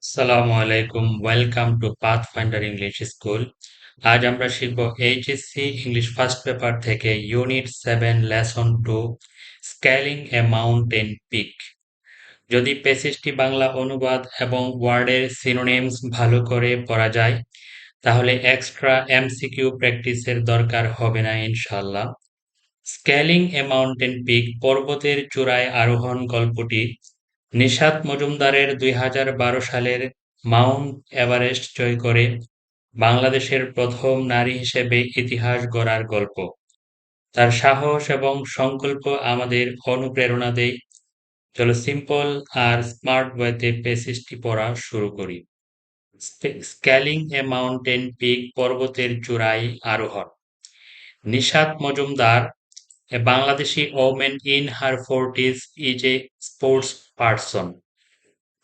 আসসালামু আলাইকুম welcome to pathfinder English school. আজ আমরা শিখব এইচএসসি ইংলিশ ফার্স্ট পেপার থেকে unit 7 lesson 2 scaling a mountain peak. যদি প্যাসেজটি বাংলা অনুবাদ এবং ওয়ার্ডের সিনোনিমস ভালো করে পড়া যায় তাহলে এক্সট্রা এমসিকিউ প্র্যাকটিসের দরকার হবে না ইনশাআল্লাহ। স্কেলিং এ মাউন্টেন পিক পর্বতের চূড়ায় আরোহণ গল্পটি নিশাত মজুমদারের ২০১২ সালের মাউন্ট এভারেস্ট জয় করে বাংলাদেশের প্রথম নারী হিসেবে ইতিহাস গড়ার গল্প। তার সাহস এবং সংকল্প আমাদের অনুপ্রেরণা দেয়। চলো সিম্পল আর স্মার্ট ওয়েতে প্যাসেজটি পড়া শুরু করি। স্কেলিং এ মাউন্টেন পিক পর্বতের চূড়ায় আরোহণ। Nishat Majumdar, a Bangladeshi woman in her 40s, is a sports person.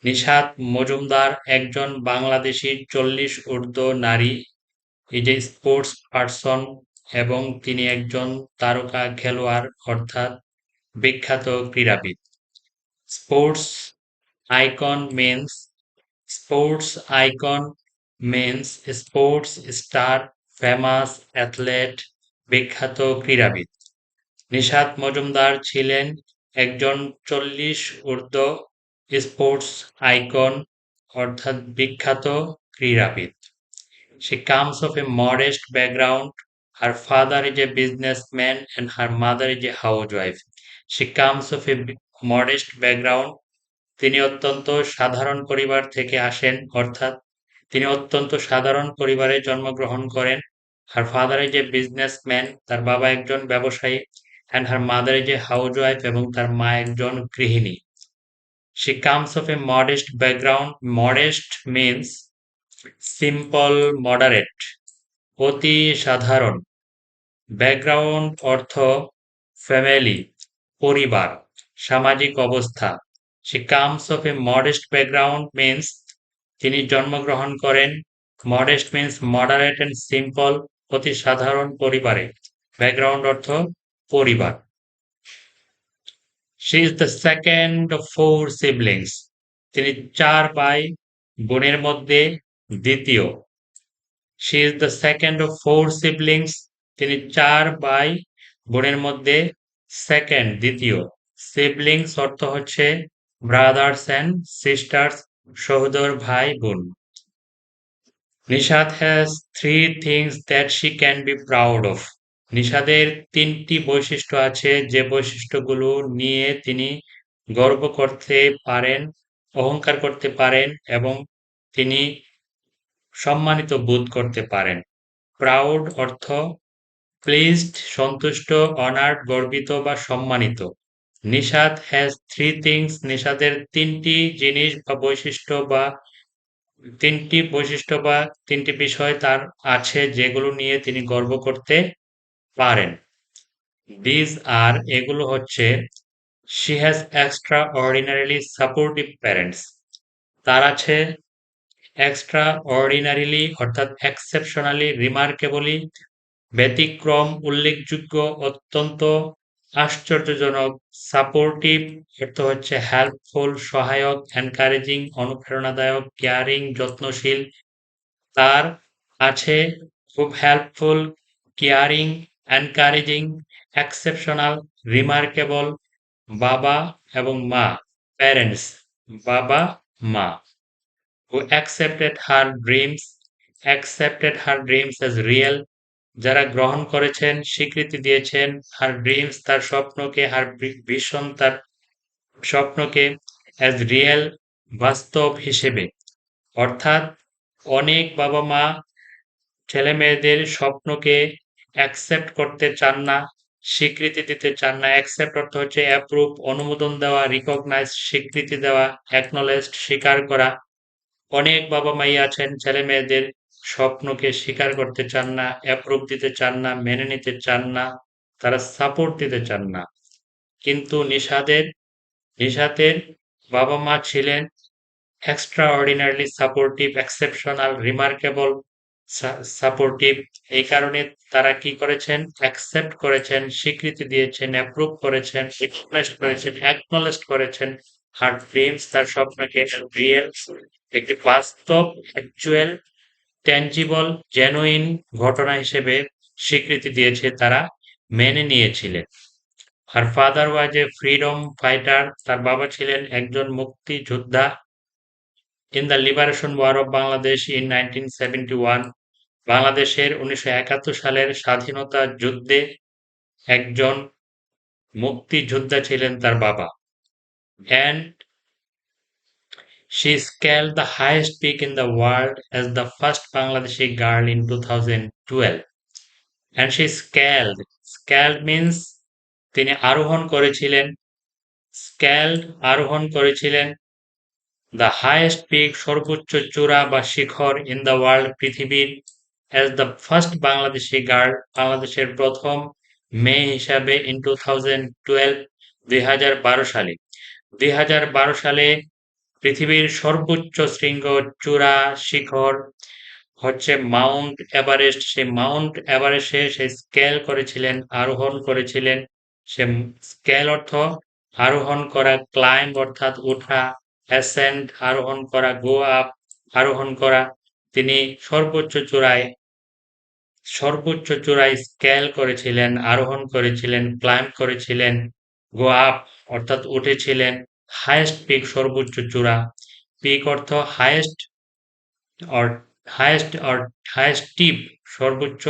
Nishat Majumdar একজন বাংলাদেশী 40 ঊর্ধ্ব নারী, ইজ এ স্পোর্টস পারসন এবং তিনি একজন তারকা খেলোয়াড় অর্থাৎ বিখ্যাত ক্রীড়াবিদ। Sports icon means sports icon means sports star, famous athlete, বিখ্যাত ক্রীড়াবিদ। নিশাত মজুমদার ছিলেন একজন 40 ঊর্ধ্ব স্পোর্টস আইকন অর্থাৎ বিখ্যাত ক্রীড়াবিদ। She comes of a modest background. Her father is a businessman and her mother is a housewife. She comes of a modest background. তিনি অত্যন্ত সাধারণ পরিবার থেকে আসেন অর্থাৎ তিনি অত্যন্ত সাধারণ পরিবারে জন্মগ্রহণ করেন। Her father is a businessman, তার বাবা একজন ব্যবসায়ী, and her mother is a housewife এবং তার মা একজন গৃহিণী। She comes of a modest background. Modest means simple, moderate, অতি সাধারণ। ব্যাকগ্রাউন্ড অর্থ ফ্যামিলি, পরিবার, সামাজিক অবস্থা। She comes of a modest background means তিনি জন্মগ্রহণ করেন। Modest means moderate and simple, অতি সাধারণ পরিবারে। ব্যাকগ্রাউন্ড অর্থ পরিবার। She is the second of 4 siblings. তিনি 4 ভাই বোনের মধ্যে দ্বিতীয়। She is the second of 4 siblings. তিনি 4 ভাই বোনের মধ্যে সেকেন্ড দ্বিতীয়। সিবলিংস অর্থ হচ্ছে ব্রাদার্স অ্যান্ড সিস্টার্স, সহোদর ভাই বোন। Nishat has 3 things that she can be proud of. নিশাদের 3টি বৈশিষ্ট্য আছে যে বৈশিষ্ট্যগুলো নিয়ে তিনি গর্ব করতে পারেন, অহংকার করতে পারেন এবং তিনি সম্মানিত বোধ করতে পারেন। প্রাউড অর্থ প্লিজড, সন্তুষ্ট, অনার্ড, গর্বিত বা সম্মানিত। Nishat has 3 things. নিশাতের 3টি জিনিস বা বৈশিষ্ট্য বা 3টি বিষয় তার আছে যেগুলো নিয়ে তিনি গর্ব করতে পারেন। These are এগুলো হচ্ছে she has extraordinarily supportive parents. তার আছে extraordinarily অর্থাৎ exceptionally, remarkably ব্যতিক্রম, উল্লেখযোগ্য, অত্যন্ত, আশ্চর্যজনক। সাপোর্টিভ অর্থ হচ্ছে হেল্পফুল, সহায়ক, এনকারেজিং, অনুপ্রেরণাদায়ক, কেয়ারিং, যত্নশীল। তার আছে খুব helpful, caring, encouraging, exceptional, remarkable. বাবা এবং মা, প্যারেন্টস, বাবা মা। Who accepted her dreams as real. যারা গ্রহণ করেছেন, স্বীকৃতি দিয়েছেন হার ড্রিমস তার স্বপ্নকে, হার ভিশন তার স্বপ্নকে, অ্যাজ রিয়েল বাস্তব হিসেবে। অর্থাৎ অনেক বাবা মা ছেলে মেয়েদের স্বপ্নকে অ্যাকসেপ্ট করতে চান না, স্বীকৃতি দিতে চান না। অ্যাকসেপ্ট অর্থ হচ্ছে অ্যাপ্রুভ, অনুমোদন দেওয়া, রিকগনাইজ স্বীকৃতি দেওয়া, অ্যাকনলেজড স্বীকার করা। অনেক বাবা মাই আছেন ছেলে মেয়েদের স্বপ্নকে স্বীকার করতে চান না, অ্যাপ্রুভ দিতে চান না, মেনে নিতে চান না, তারা সাপোর্ট দিতে চান না। কিন্তু নিশাতের বাবা মা ছিলেন extra ordinarily supportive, exceptional, remarkable supportive. এই কারণে তারা কি করেছেন? অ্যাকসেপ্ট করেছেন, স্বীকৃতি দিয়েছেন, অ্যাপ্রুভ করেছেন, রিকগনাইজ করেছেন, অ্যাকনলেজড করেছেন হার ড্রিমস তার স্বপ্নকে রিয়েল একটি বাস্তব অ্যাকচুয়াল ট্যানজিবল জেনুইন ঘটনা হিসেবে স্বীকৃতি দিয়েছে তারা মেনে নিয়েছিলেন। Her father was a freedom fighter তার বাবা ছিলেন একজন মুক্তিযোদ্ধা in the liberation war of Bangladesh in 1971 বাংলাদেশের 1971 সালের স্বাধীনতা যুদ্ধে একজন মুক্তিযোদ্ধা ছিলেন তার বাবা। And she scaled the highest peak in the world as the first Bangladeshi girl in 2012. And she scaled means তিনি আরোহণ করেছিলেন, scaled আরোহণ করেছিলেন the highest peak সর্বোচ্চ চূড়া বা শিখর in the world পৃথিবীর as the first Bangladeshi girl বাংলাদেশের প্রথম মেয়ে হিসাবে in 2012 2012 সালে 2012 সালে পৃথিবীর সর্বোচ্চ শৃঙ্গ চূড়া শিখর হচ্ছে মাউন্ট এভারেস্ট। সেই মাউন্ট এভারেস্টে সে স্কেল করেছিলেন, আরোহণ করেছিলেন। সে স্কেল অর্থ আরোহণ করা, ক্লাইম্ব অর্থাৎ ওঠা, অ্যাসেন্ড আরোহণ করা, গো আপ আরোহণ করা। তিনি সর্বোচ্চ চূড়ায় স্কেল করেছিলেন, আরোহণ করেছিলেন, ক্লাইম্ব করেছিলেন, গো আপ অর্থাৎ উঠেছিলেন। হাইয়েস্ট পিক সর্বোচ্চ চূড়া, পিক অর্থ হাইয়েস্ট অর হাইয়েস্ট টিপ সর্বোচ্চ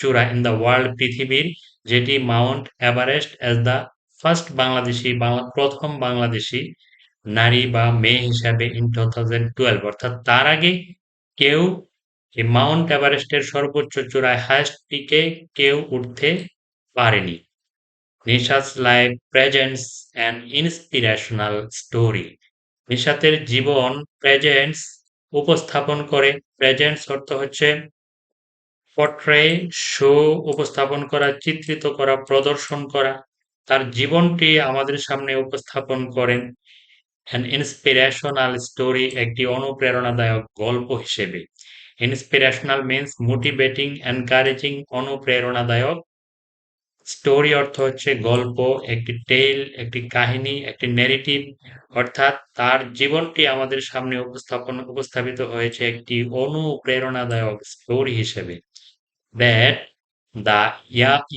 চূড়া ইন দ্য ওয়ার্ল্ড পৃথিবীর, যেটি Mount Everest as the first Bangladeshi প্রথম বাংলাদেশি নারী বা মেয়ে হিসাবে ইন 2012 অর্থাৎ তার আগে কেউ এই মাউন্ট এভারেস্টের সর্বোচ্চ চূড়ায় হাইয়েস্ট পিকে কেউ উঠতে পারেনি। Nishat's life presents an inspirational story নিশাতের জীবন প্রেজেন্টস উপস্থাপন করে। প্রেজেন্টস অর্থ হচ্ছে পোর্ট্রে শো উপস্থাপন করা, চিত্রিত করা, প্রদর্শন করা। তার জীবনটি আমাদের সামনে উপস্থাপন করেন অ্যান ইন্সপিরেশনাল স্টোরি একটি অনুপ্রেরণাদায়ক গল্প হিসেবে। ইন্সপিরেশনাল মিন্স মোটিভেটিং, এনকারেজিং, অনুপ্রেরণাদায়ক। স্টোরি অর্থ হচ্ছে গল্প, একটি টেল, একটি কাহিনী, একটি ন্যারেটিভ, অর্থাৎ তার জীবনটি আমাদের সামনে উপস্থাপিত হয়েছে একটি অনুপ্রেরণাদায়ক স্টোরি হিসেবে। That the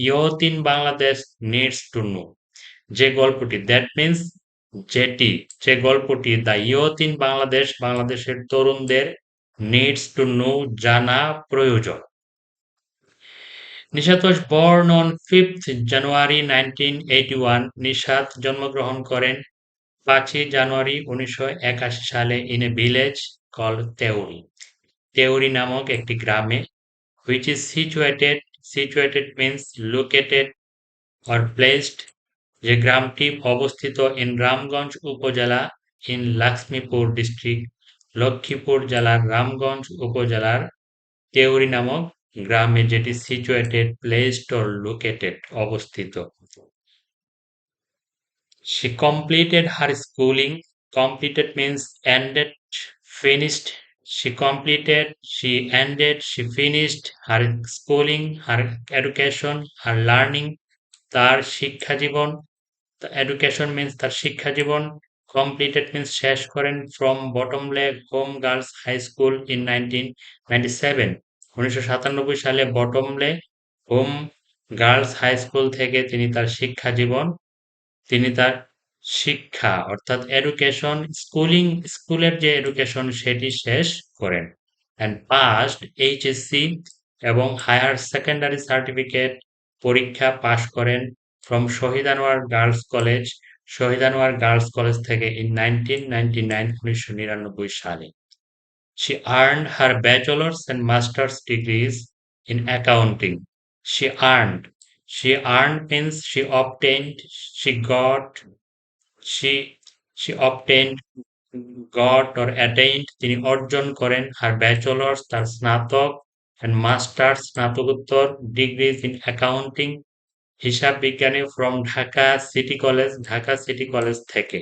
youth in Bangladesh needs to know যে গল্পটি, দ্যাট মিন্স যেটি, যে গল্পটি দ্য ইয়থ ইন বাংলাদেশ বাংলাদেশের তরুণদের নিডস টু নো জানা প্রয়োজন। Nishat was born on 5th January 1981 Nishat জন্মগ্রহণ করেন 5ই জানুয়ারি 1981 সালে in a village called তেওরি। তেওরি নামক একটি গ্রামে, which is situated means located or placed, যে গ্রামটি অবস্থিত in রামগঞ্জ উপজেলা in লক্ষ্মীপুর ডিস্ট্রিক্ট, লক্ষ্মীপুর জেলার রামগঞ্জ উপজেলার তেওরি নামক গ্রামে, যেটি সিচুয়েটেড, প্লেসড অর লোকেটেড অবস্থিত। She completed her schooling. Completed means ended, finished. She ended, she finished her schooling, her education, her learning, তার শিক্ষা জীবন। এডুকেশন মিন্স তার শিক্ষা জীবন। কমপ্লিটেড মিন্স শেষ করেন from Bottomley home girls high school in 1997 1997 সালে Bottomley home girls high school থেকে তিনি তার শিক্ষা অর্থাৎ এডুকেশন স্কুলের যে এডুকেশন সেটি শেষ করেন। অ্যান্ড পাসড এইচএসসি এবং হায়ার সেকেন্ডারি সার্টিফিকেট পরীক্ষা পাশ করেন from Shahid Anwar girls college থেকে ইন 1999 সালে। She earned her bachelor's and master's degrees in accounting. She earned. She earned means she obtained, got or attained, তিনি অর্জন করেন her bachelor's তার স্নাতক and master's স্নাতকোত্তর degrees in accounting হিসাব বিজ্ঞানে from ঢাকা সিটি কলেজ থেকে।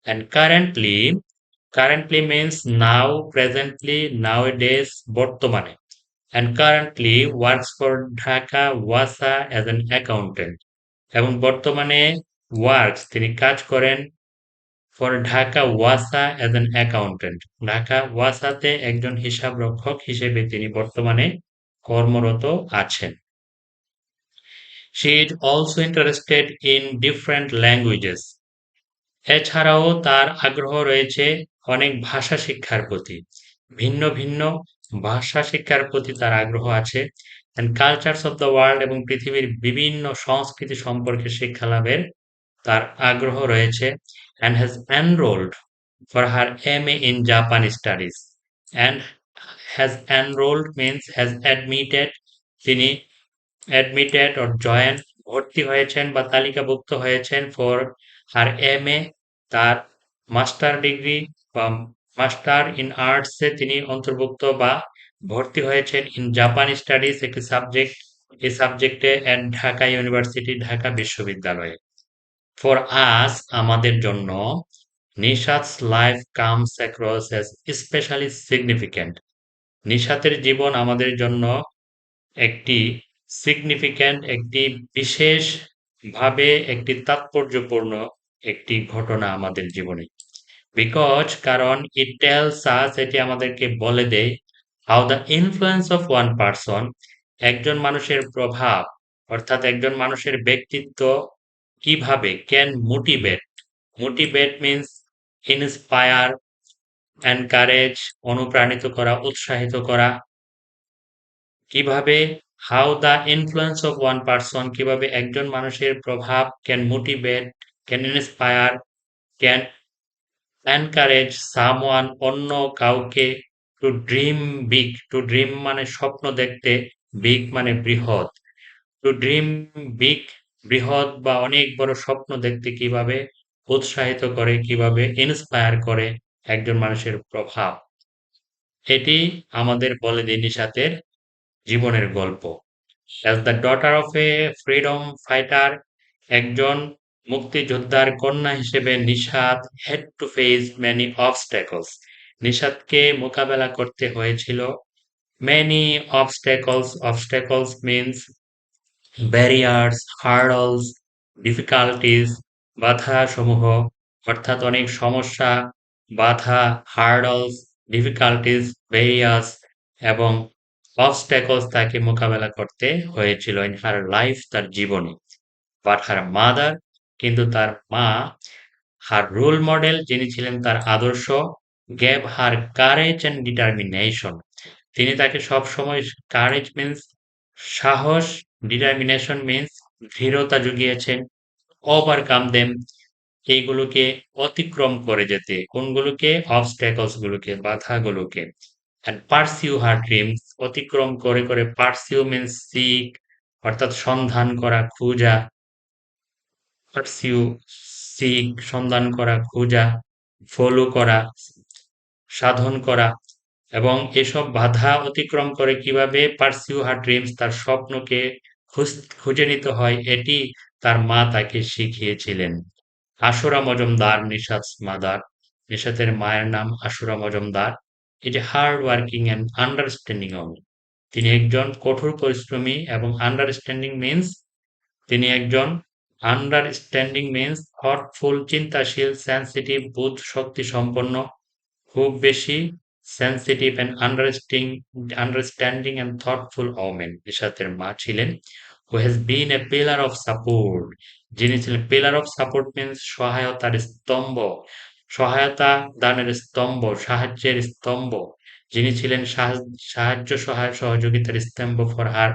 And currently means now, presently, nowadays, বর্তমানে। And currently works for Dhaka Wasa as an accountant. এবং বর্তমানে তিনি কাজ করেন ফর ঢাকা ওয়াসা অ্যাজ অ্যান অ্যাকাউন্টেন্ট। ঢাকা ওয়াসাতে একজন হিসাবরক্ষক হিসেবে তিনি বর্তমানে কর্মরত আছেন। She is also interested in different languages. এছাড়াও তার আগ্রহ রয়েছে অনেক ভাষা শিক্ষার প্রতি। ভিন্ন ভিন্ন ভাষা শিক্ষার প্রতি তার আগ্রহ আছে। And cultures of the world এবং পৃথিবীর বিভিন্ন সংস্কৃতি সম্পর্কে শিক্ষা লাভের তার আগ্রহ রয়েছে। And has enrolled for her MA in Japan studies. And has enrolled means has admitted, তিনি অ্যাডমিটেড অর জয়েন্ট ভর্তি হয়েছেন বা তালিকাভুক্ত হয়েছেন ফর হার এমএ, তার মাস্টার ডিগ্রি বা মাস্টার ইন আর্টসে তিনি অন্তর্ভুক্ত বা ভর্তি হয়েছেন ইন জাপান স্টাডিজ একটি সাবজেক্ট, এই সাবজেক্টে অ্যাট ঢাকা ইউনিভার্সিটি, ঢাকা বিশ্ববিদ্যালয়ে। ফর আস, আমাদের জন্য, Nishat's life comes across as specially significant. নিশাতের জীবন আমাদের জন্য একটি সিগনিফিক্যান্ট, একটি বিশেষভাবে একটি তাৎপর্যপূর্ণ একটি ঘটনা আমাদের জীবনে। বিকজ, কারণ ইট টেলস আস, এটি আমাদেরকে বলে দেয় how the influence of one person, একজন মানুষের প্রভাব অর্থাৎ একজন মানুষের ব্যক্তিত্ব কিভাবে can motivate, motivate means inspire, encourage অনুপ্রাণিত করা, উৎসাহিত করা, কিভাবে how the influence of one person, কিভাবে একজন মানুষের প্রভাব can motivate, can inspire, can encourage someone অন্য কাউকে to dream big, to dream মানে স্বপ্ন দেখতে, বিগ মানে বৃহৎ, টু ড্রিম বিগ বৃহৎ বা অনেক বড় স্বপ্ন দেখতে কিভাবে উৎসাহিত করে, কিভাবে ইন্সপায়ার করে একজন মানুষের প্রভাব, এটি আমাদের বলে দেয় নিশাতের জীবনের গল্প। As the daughter of a freedom fighter, একজন মুক্তিযোদ্ধার কন্যা হিসেবে Nishat had to face many obstacles, নিশাতকে মোকাবেলা করতে হয়েছিল many obstacles, obstacles means barriers, hurdles, difficulties, বাধা সমূহ, অর্থাৎ অনেক সমস্যা, বাধা, হার্ডলস, ডিফিকাল্টিজ, ব্যারিয়ার্স এবং অবস্ট্যাকলস তাকে মোকাবেলা করতে হয়েছিল ইন হার লাইফ, তার জীবনে। বাট হার মাদার, কিন্তু তার মা, হার রোল মডেল, যিনি ছিলেন তার আদর্শ, gave her courage and determination, তিনি তাকে সবসময়, কারেজ মিন্স সাহস, ডিটারমিনেশন মিন্স দৃঢ়তা জুগিয়েছেন, ওভারকাম দেম, এইগুলোকে অতিক্রম করে যেতে, কোনগুলোকে, অবস্ট্যাকলস গুলোকে, বাধাগুলোকে, অ্যান্ড পার্সিউ হার ড্রিমস, অতিক্রম করে করে, পার্সিউ মিন্স সিক অর্থাৎ সন্ধান করা, খোঁজা, পার্সিউ সিক সন্ধান করা, খোঁজা, ফলো করা, সাধন করা, এবং এসব বাধা অতিক্রম করে কিভাবে পার্সিউ হার ড্রিমস, তার স্বপ্নকে খুঁজে নিতে হয়, এটি তার মা তাকে শিখিয়েছিলেন। আশুরা মজুমদার, নিশাতস মাদার, নিশাতের মায়ের নাম আশুরা মজুমদার। এটি hard working and understanding only, তিনি একজন কঠোর পরিশ্রমী এবং আন্ডারস্ট্যান্ডিং মিন্স, তিনি একজন আন্ডারস্ট্যান্ডিং মিন্স থটফুল, চিন্তাশীল, সেন্সিটিভ, বোধ শক্তি সম্পন্ন, খুব বেশি sensitive and understanding and thoughtful women নিশাতের মা ছিলেন। Who has been a pillar of support, যিনি ছিলেন পিলার অফ সাপোর্ট মিন্স সহায়তার স্তম্ভ, সহায়তা দানের স্তম্ভ, সাহায্যের স্তম্ভ, যিনি ছিলেন সাহায্য সহযোগিতার স্তম্ভ ফর হার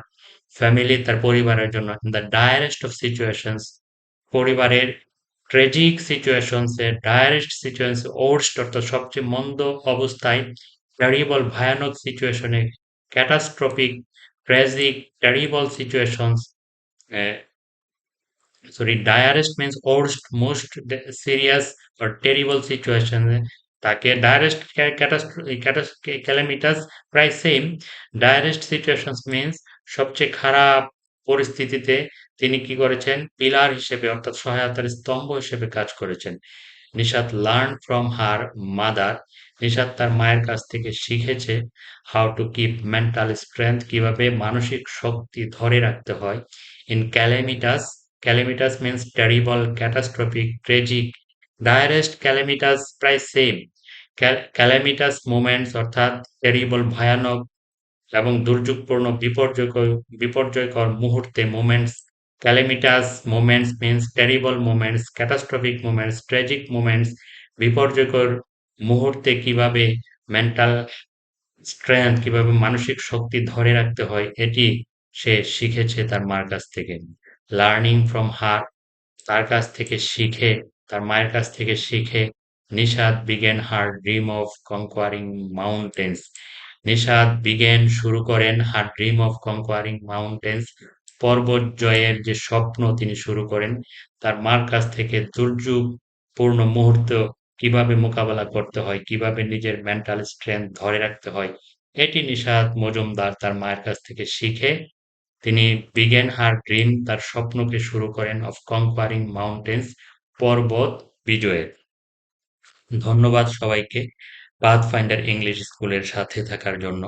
ফ্যামিলি, তার পরিবারের জন্য, ইন দ্য ডায়ারেস্ট অফ সিচুয়েশনস, পরিবারের ট্রেজিক সিচুয়েশনস এ, ডায়ারেস্ট সিচুয়েশনস, ওর্স্ট অর্থাৎ সবচেয়ে মন্দ অবস্থায়, টেরিবল ভয়ানক সিচুয়েশনে, catastrophic, ট্রেজিক, terrible situations, sorry, direst means worst, most serious or terrible situation, তাকে direst ক্যালামিটাস প্রায় সেম, direst situations means সবচেয়ে খারাপ পরিস্থিতিতে তিনি কি করেছেন, পিলার হিসেবে অর্থাৎ সহায়তার স্তম্ভ হিসেবে কাজ করেছেন। Nishat learn from her mother, Nishat তার মায়ের কাছ থেকে শিখেছে how to keep mental strength, কিভাবে মানসিক শক্তি ধরে রাখতে হয়, in calamitous, calamitous means terrible, catastrophic, tragic, direst calamitous প্রায় সেম। ক্যালামিটাস মোমেন্টস অর্থাৎ টেরিবল ভয়ানক এবং দুর্যোগপূর্ণ বিপর্যয়কর মুহূর্তে moments, calamitous moments means terrible moments, catastrophic moments, tragic moments, বিপর্যয়কর মুহূর্তে কিভাবে মেন্টাল স্ট্রেংথ, কিভাবে মানসিক শক্তি ধরে রাখতে হয়, এটি সে শিখেছে তার মার কাছ থেকে। লার্নিং ফ্রম হার, তার কাছ থেকে শিখে, তার মায়ের কাছ থেকে শিখে Nishat began her dream of conquering mountains. Nishat began শুরু করেন her dream of conquering mountains, পর্বত জয়ের যে স্বপ্ন তিনি শুরু করেন তার মার কাছ থেকে। দুর্যোগপূর্ণ মুহূর্ত কিভাবে মোকাবেলা করতে হয়, কিভাবে নিজের মেন্টাল স্ট্রেংথ ধরে রাখতে হয়, এটি নিশাদ মজুমদার তার মায়ের কাছ থেকে শিখে তিনি বিগেন হার ড্রিম, তার স্বপ্নকে শুরু করেন অফ কনকোয়ারিং মাউন্টেন্স, পর্বত বিজয়ের। ধন্যবাদ সবাইকে পাথফাইন্ডার ইংলিশ স্কুলের সাথে থাকার জন্য।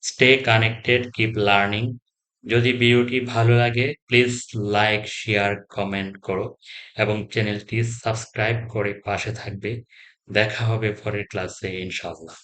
Stay connected, keep learning. যদি ভিডিওটি ভালো লাগে প্লিজ লাইক, শেয়ার, কমেন্ট করো এবং চ্যানেলটি সাবস্ক্রাইব করে পাশে থাকবে। দেখা হবে পরের ক্লাসে ইনশাআল্লাহ।